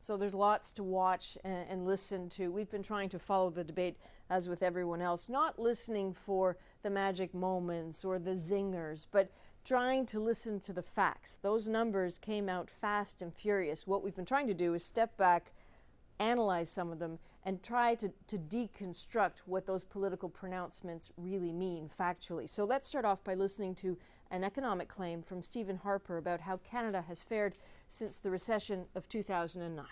So there's lots to watch and listen to. We've been trying to follow the debate as with everyone else, not listening for the magic moments or the zingers, but trying to listen to the facts. Those numbers came out fast and furious. What we've been trying to do is step back, analyze some of them, and try to deconstruct what those political pronouncements really mean factually. So let's start off by listening to an economic claim from Stephen Harper about how Canada has fared since the recession of 2009.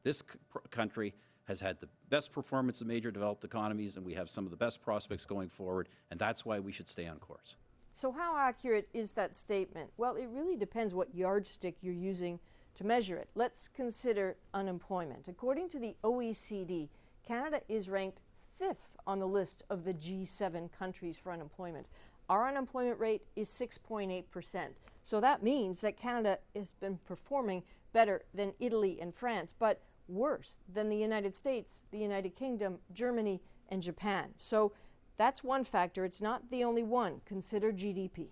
This country has had the best performance of major developed economies, and we have some of the best prospects going forward, and that's why we should stay on course. So how accurate is that statement? Well, it really depends what yardstick you're using to measure it. Let's consider unemployment. According to the OECD, Canada is ranked 5th on the list of the G7 countries for unemployment. Our unemployment rate is 6.8%. So that means that Canada has been performing better than Italy and France, but worse than the United States, the United Kingdom, Germany, and Japan. So that's one factor. It's not the only one. Consider GDP.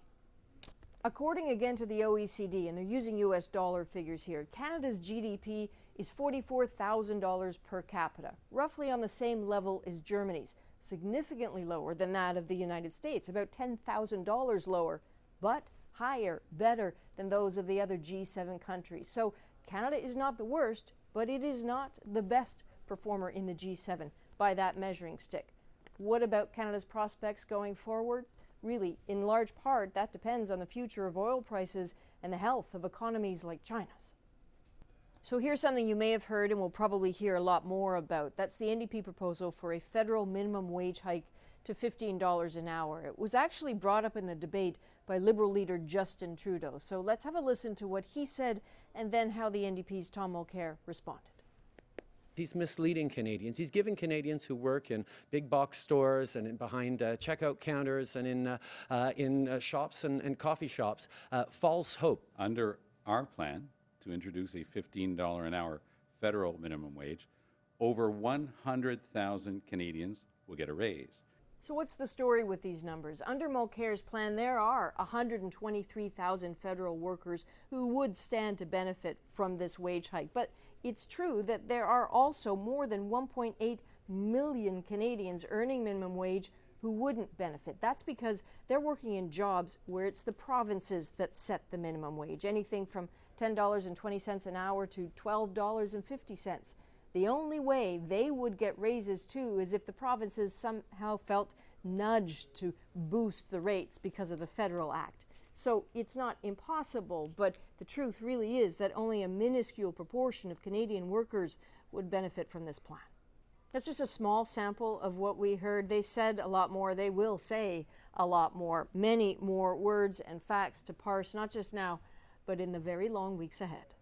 According again to the OECD, and they're using US dollar figures here, Canada's GDP is $44,000 per capita, roughly on the same level as Germany's, significantly lower than that of the United States, about $10,000 lower, but higher, better than those of the other G7 countries. So Canada is not the worst, but it is not the best performer in the G7 by that measuring stick. What about Canada's prospects going forward? Really, in large part, that depends on the future of oil prices and the health of economies like China's. So here's something you may have heard and will probably hear a lot more about. That's the NDP proposal for a federal minimum wage hike to $15 an hour. It was actually brought up in the debate by Liberal leader Justin Trudeau. So let's have a listen to what he said and then how the NDP's Tom Mulcair responded. He's misleading Canadians. He's giving Canadians who work in big box stores and behind checkout counters and in shops and coffee shops false hope. Under our plan to introduce a $15 an hour federal minimum wage, over 100,000 Canadians will get a raise. So what's the story with these numbers? Under Mulcair's plan, there are 123,000 federal workers who would stand to benefit from this wage hike. But it's true that there are also more than 1.8 million Canadians earning minimum wage who wouldn't benefit. That's because they're working in jobs where it's the provinces that set the minimum wage, anything from $10.20 an hour to $12.50. The only way they would get raises too is if the provinces somehow felt nudged to boost the rates because of the federal act. So it's not impossible, but the truth really is that only a minuscule proportion of Canadian workers would benefit from this plan. That's just a small sample of what we heard. They said a lot more. They will say a lot more. Many more words and facts to parse, not just now, but in the very long weeks ahead.